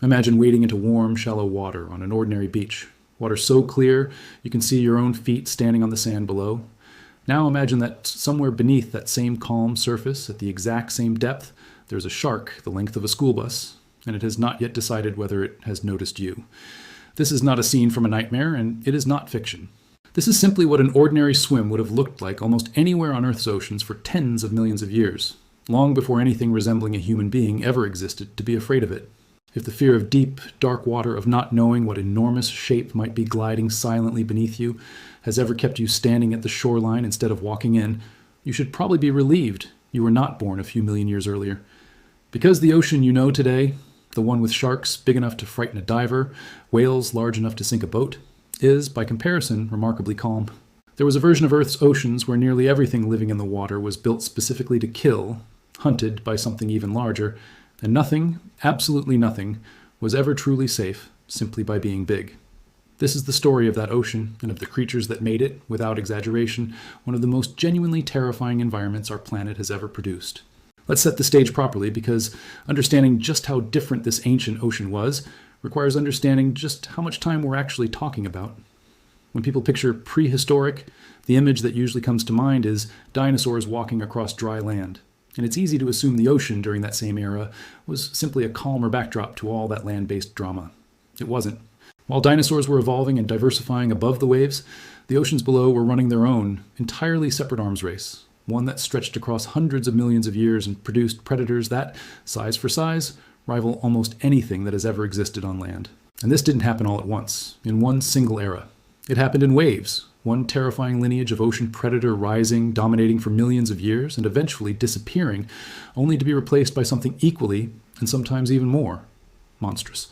Imagine wading into warm, shallow water on an ordinary beach. Water so clear you can see your own feet standing on the sand below. Now imagine that somewhere beneath that same calm surface, at the exact same depth, there's a shark the length of a school bus, and it has not yet decided whether it has noticed you. This is not a scene from a nightmare, and it is not fiction. This is simply what an ordinary swim would have looked like almost anywhere on Earth's oceans for tens of millions of years, long before anything resembling a human being ever existed to be afraid of it. If the fear of deep, dark water, of not knowing what enormous shape might be gliding silently beneath you, has ever kept you standing at the shoreline instead of walking in, you should probably be relieved you were not born a few million years earlier. Because the ocean you know today, the one with sharks big enough to frighten a diver, whales large enough to sink a boat, is, by comparison, remarkably calm. There was a version of Earth's oceans where nearly everything living in the water was built specifically to kill, hunted by something even larger, and nothing, absolutely nothing, was ever truly safe simply by being big. This is the story of that ocean and of the creatures that made it, without exaggeration, one of the most genuinely terrifying environments our planet has ever produced. Let's set the stage properly, because understanding just how different this ancient ocean was requires understanding just how much time we're actually talking about. When people picture prehistoric, the image that usually comes to mind is dinosaurs walking across dry land. And it's easy to assume the ocean during that same era was simply a calmer backdrop to all that land-based drama. It wasn't. While dinosaurs were evolving and diversifying above the waves, the oceans below were running their own, entirely separate arms race, one that stretched across hundreds of millions of years and produced predators that, size for size, rival almost anything that has ever existed on land. And this didn't happen all at once, in one single era. It happened in waves, one terrifying lineage of ocean predator rising, dominating for millions of years, and eventually disappearing, only to be replaced by something equally, and sometimes even more, monstrous.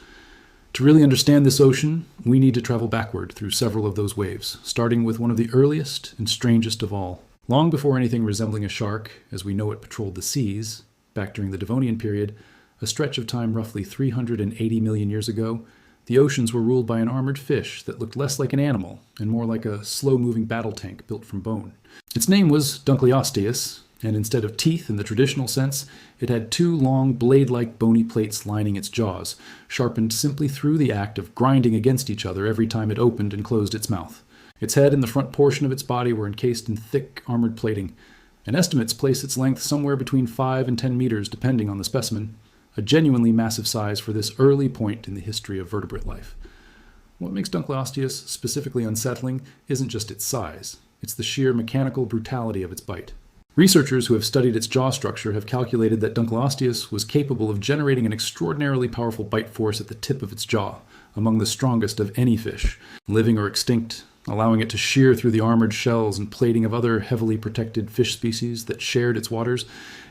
To really understand this ocean, we need to travel backward through several of those waves, starting with one of the earliest and strangest of all. Long before anything resembling a shark, as we know it, patrolled the seas, back during the Devonian period, a stretch of time roughly 380 million years ago, the oceans were ruled by an armored fish that looked less like an animal and more like a slow-moving battle tank built from bone. Its name was Dunkleosteus, and instead of teeth in the traditional sense, it had two long, blade-like bony plates lining its jaws, sharpened simply through the act of grinding against each other every time it opened and closed its mouth. Its head and the front portion of its body were encased in thick, armored plating, and estimates place its length somewhere between 5 and 10 meters depending on the specimen, a genuinely massive size for this early point in the history of vertebrate life. What makes Dunkleosteus specifically unsettling isn't just its size, it's the sheer mechanical brutality of its bite. Researchers who have studied its jaw structure have calculated that Dunkleosteus was capable of generating an extraordinarily powerful bite force at the tip of its jaw, among the strongest of any fish, living or extinct, allowing it to shear through the armored shells and plating of other heavily protected fish species that shared its waters,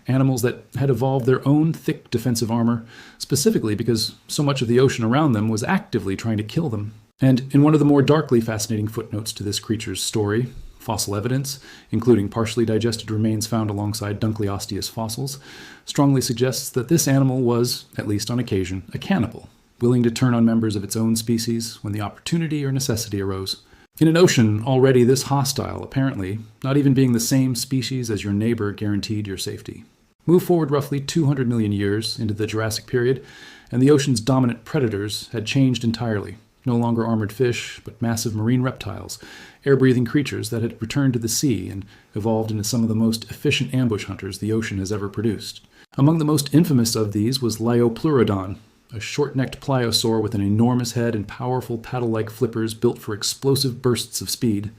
animals that had evolved their own thick defensive armor, specifically because so much of the ocean around them was actively trying to kill them. And in one of the more darkly fascinating footnotes to this creature's story, fossil evidence, including partially digested remains found alongside Dunkleosteus fossils, strongly suggests that this animal was, at least on occasion, a cannibal, willing to turn on members of its own species when the opportunity or necessity arose. In an ocean already this hostile, apparently, not even being the same species as your neighbor guaranteed your safety. Move forward roughly 200 million years into the Jurassic period, and the ocean's dominant predators had changed entirely. No longer armored fish, but massive marine reptiles, air-breathing creatures that had returned to the sea and evolved into some of the most efficient ambush hunters the ocean has ever produced. Among the most infamous of these was Liopleurodon, a short-necked pliosaur with an enormous head and powerful paddle-like flippers built for explosive bursts of speed.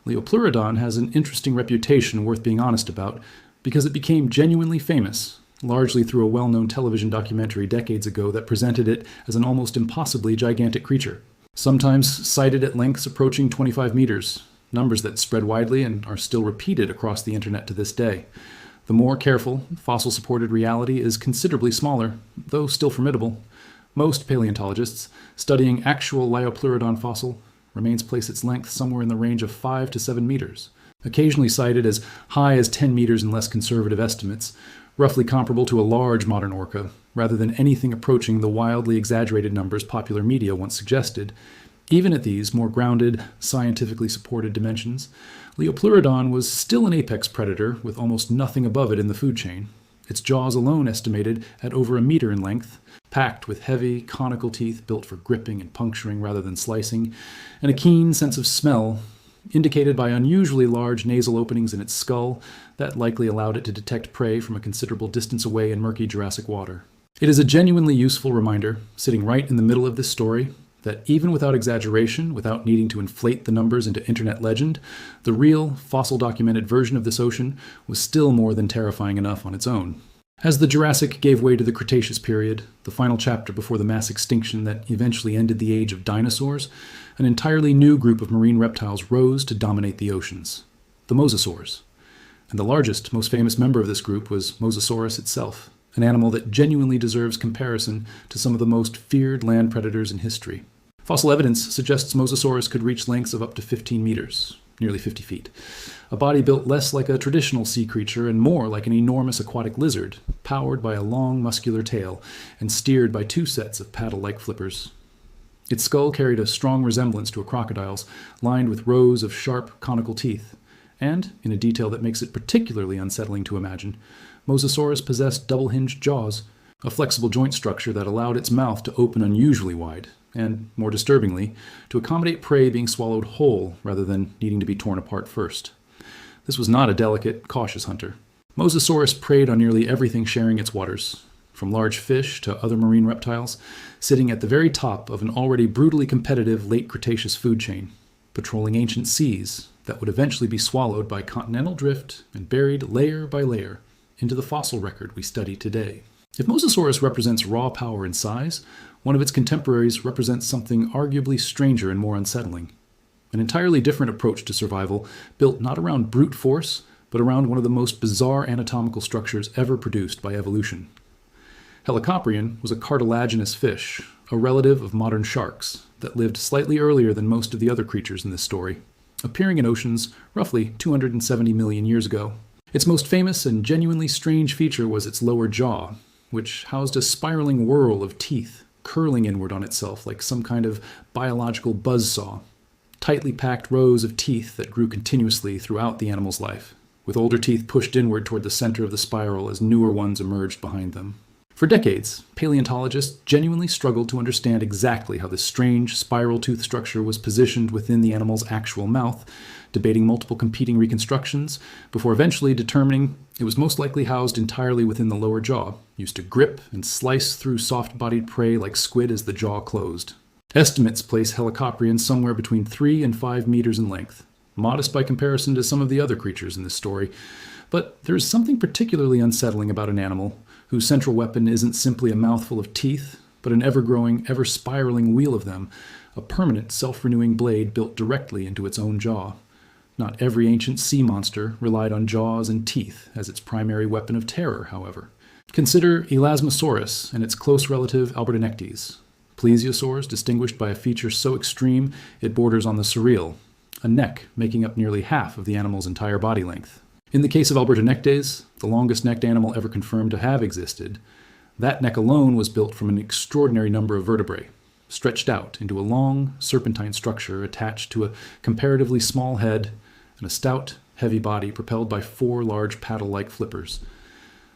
Liopleurodon has an interesting reputation worth being honest about, because it became genuinely famous, largely through a well-known television documentary decades ago that presented it as an almost impossibly gigantic creature, sometimes cited at lengths approaching 25 meters, numbers that spread widely and are still repeated across the internet to this day. The more careful, fossil-supported reality is considerably smaller, though still formidable. Most paleontologists, studying actual Liopleurodon fossil, remains place its length somewhere in the range of 5 to 7 meters, occasionally cited as high as 10 meters in less conservative estimates, roughly comparable to a large modern orca, rather than anything approaching the wildly exaggerated numbers popular media once suggested. Even at these more grounded, scientifically supported dimensions, Liopleurodon was still an apex predator with almost nothing above it in the food chain. its jaws alone estimated at over a meter in length, packed with heavy, conical teeth built for gripping and puncturing rather than slicing, and a keen sense of smell, indicated by unusually large nasal openings in its skull that likely allowed it to detect prey from a considerable distance away in murky Jurassic water. It is a genuinely useful reminder, sitting right in the middle of this story, that even without exaggeration, without needing to inflate the numbers into internet legend, the real, fossil-documented version of this ocean was still more than terrifying enough on its own. As the Jurassic gave way to the Cretaceous period, the final chapter before the mass extinction that eventually ended the age of dinosaurs, an entirely new group of marine reptiles rose to dominate the oceans, the Mosasaurs. And the largest, most famous member of this group was Mosasaurus itself, an animal that genuinely deserves comparison to some of the most feared land predators in history. Fossil evidence suggests Mosasaurus could reach lengths of up to 15 meters, nearly 50 feet. A body built less like a traditional sea creature and more like an enormous aquatic lizard, powered by a long muscular tail and steered by two sets of paddle-like flippers. Its skull carried a strong resemblance to a crocodile's, lined with rows of sharp, conical teeth. And, in a detail that makes it particularly unsettling to imagine, Mosasaurus possessed double-hinged jaws, a flexible joint structure that allowed its mouth to open unusually wide, and, more disturbingly, to accommodate prey being swallowed whole rather than needing to be torn apart first. This was not a delicate, cautious hunter. Mosasaurus preyed on nearly everything sharing its waters, from large fish to other marine reptiles, sitting at the very top of an already brutally competitive late Cretaceous food chain, patrolling ancient seas that would eventually be swallowed by continental drift and buried layer by layer into the fossil record we study today. If Mosasaurus represents raw power and size, one of its contemporaries represents something arguably stranger and more unsettling. An entirely different approach to survival, built not around brute force, but around one of the most bizarre anatomical structures ever produced by evolution. Helicoprion was a cartilaginous fish, a relative of modern sharks, that lived slightly earlier than most of the other creatures in this story, appearing in oceans roughly 270 million years ago. Its most famous and genuinely strange feature was its lower jaw, which housed a spiraling whorl of teeth, curling inward on itself like some kind of biological buzzsaw. Tightly packed rows of teeth that grew continuously throughout the animal's life, with older teeth pushed inward toward the center of the spiral as newer ones emerged behind them. For decades, paleontologists genuinely struggled to understand exactly how this strange spiral tooth structure was positioned within the animal's actual mouth, debating multiple competing reconstructions, before eventually determining it was most likely housed entirely within the lower jaw, used to grip and slice through soft-bodied prey like squid as the jaw closed. Estimates place Helicoprion somewhere between 3 and 5 meters in length, modest by comparison to some of the other creatures in this story, but there is something particularly unsettling about an animal whose central weapon isn't simply a mouthful of teeth, but an ever-growing, ever-spiraling wheel of them, a permanent, self-renewing blade built directly into its own jaw. Not every ancient sea monster relied on jaws and teeth as its primary weapon of terror, however. Consider Elasmosaurus and its close relative Albertonectes. Plesiosaurs distinguished by a feature so extreme it borders on the surreal, a neck making up nearly half of the animal's entire body length. In the case of Albertonectes, the longest-necked animal ever confirmed to have existed, that neck alone was built from an extraordinary number of vertebrae, stretched out into a long, serpentine structure attached to a comparatively small head and a stout, heavy body propelled by 4 large paddle-like flippers.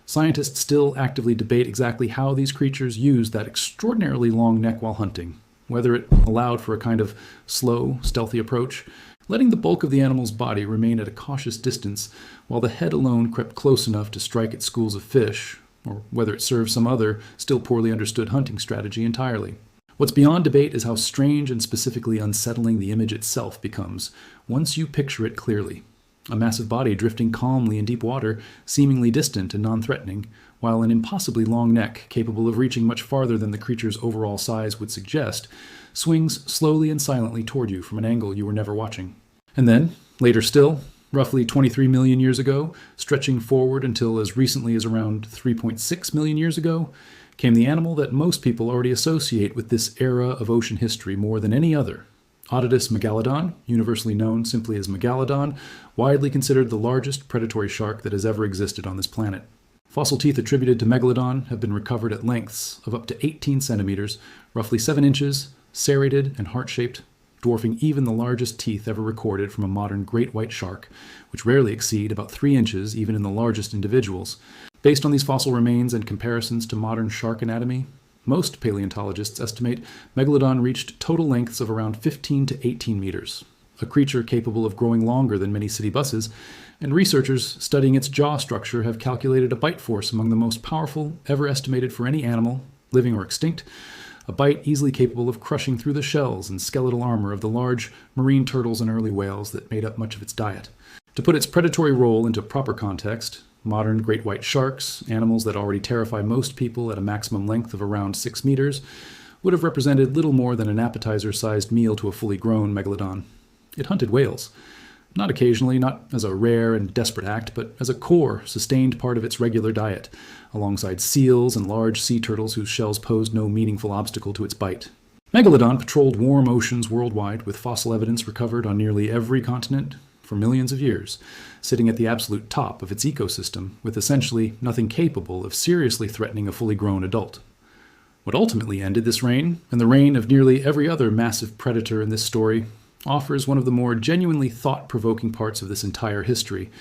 Scientists still actively debate exactly how these creatures used that extraordinarily long neck while hunting, whether it allowed for a kind of slow, stealthy approach, letting the bulk of the animal's body remain at a cautious distance while the head alone crept close enough to strike at schools of fish, or whether it served some other, still poorly understood hunting strategy entirely. What's beyond debate is how strange and specifically unsettling the image itself becomes once you picture it clearly. A massive body drifting calmly in deep water, seemingly distant and non-threatening, while an impossibly long neck, capable of reaching much farther than the creature's overall size would suggest, swings slowly and silently toward you from an angle you were never watching. And then, later still, roughly 23 million years ago, stretching forward until as recently as around 3.6 million years ago, came the animal that most people already associate with this era of ocean history more than any other. Otodus Megalodon, universally known simply as Megalodon, widely considered the largest predatory shark that has ever existed on this planet. Fossil teeth attributed to Megalodon have been recovered at lengths of up to 18 centimeters, roughly 7 inches, serrated and heart-shaped, dwarfing even the largest teeth ever recorded from a modern great white shark, which rarely exceed about 3 inches even in the largest individuals. Based on these fossil remains and comparisons to modern shark anatomy, most paleontologists estimate Megalodon reached total lengths of around 15 to 18 meters, a creature capable of growing longer than many city buses, and researchers studying its jaw structure have calculated a bite force among the most powerful ever estimated for any animal, living or extinct, a bite easily capable of crushing through the shells and skeletal armor of the large marine turtles and early whales that made up much of its diet. To put its predatory role into proper context, modern great white sharks, animals that already terrify most people at a maximum length of around 6 meters, would have represented little more than an appetizer-sized meal to a fully grown megalodon. It hunted whales. Not occasionally, not as a rare and desperate act, but as a core, sustained part of its regular diet, alongside seals and large sea turtles whose shells posed no meaningful obstacle to its bite. Megalodon patrolled warm oceans worldwide with fossil evidence recovered on nearly every continent for millions of years, sitting at the absolute top of its ecosystem with essentially nothing capable of seriously threatening a fully grown adult. What ultimately ended this reign, and the reign of nearly every other massive predator in this story, offers one of the more genuinely thought-provoking parts of this entire history,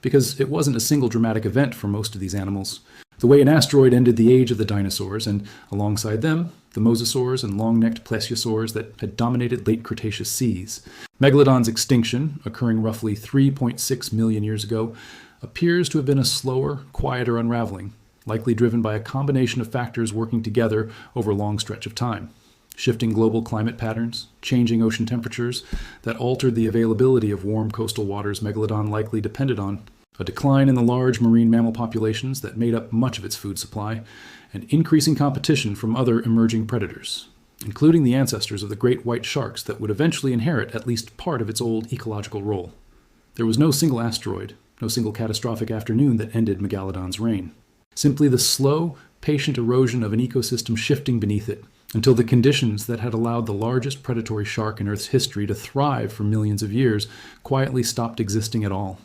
because it wasn't a single dramatic event for most of these animals. The way an asteroid ended the age of the dinosaurs, and alongside them, the mosasaurs and long-necked plesiosaurs that had dominated late Cretaceous seas. Megalodon's extinction, occurring roughly 3.6 million years ago, appears to have been a slower, quieter unraveling, likely driven by a combination of factors working together over a long stretch of time. Shifting global climate patterns, changing ocean temperatures that altered the availability of warm coastal waters Megalodon likely depended on, a decline in the large marine mammal populations that made up much of its food supply, and increasing competition from other emerging predators, including the ancestors of the great white sharks that would eventually inherit at least part of its old ecological role. There was no single asteroid, no single catastrophic afternoon that ended Megalodon's reign. Simply the slow, patient erosion of an ecosystem shifting beneath it, until the conditions that had allowed the largest predatory shark in Earth's history to thrive for millions of years quietly stopped existing at all.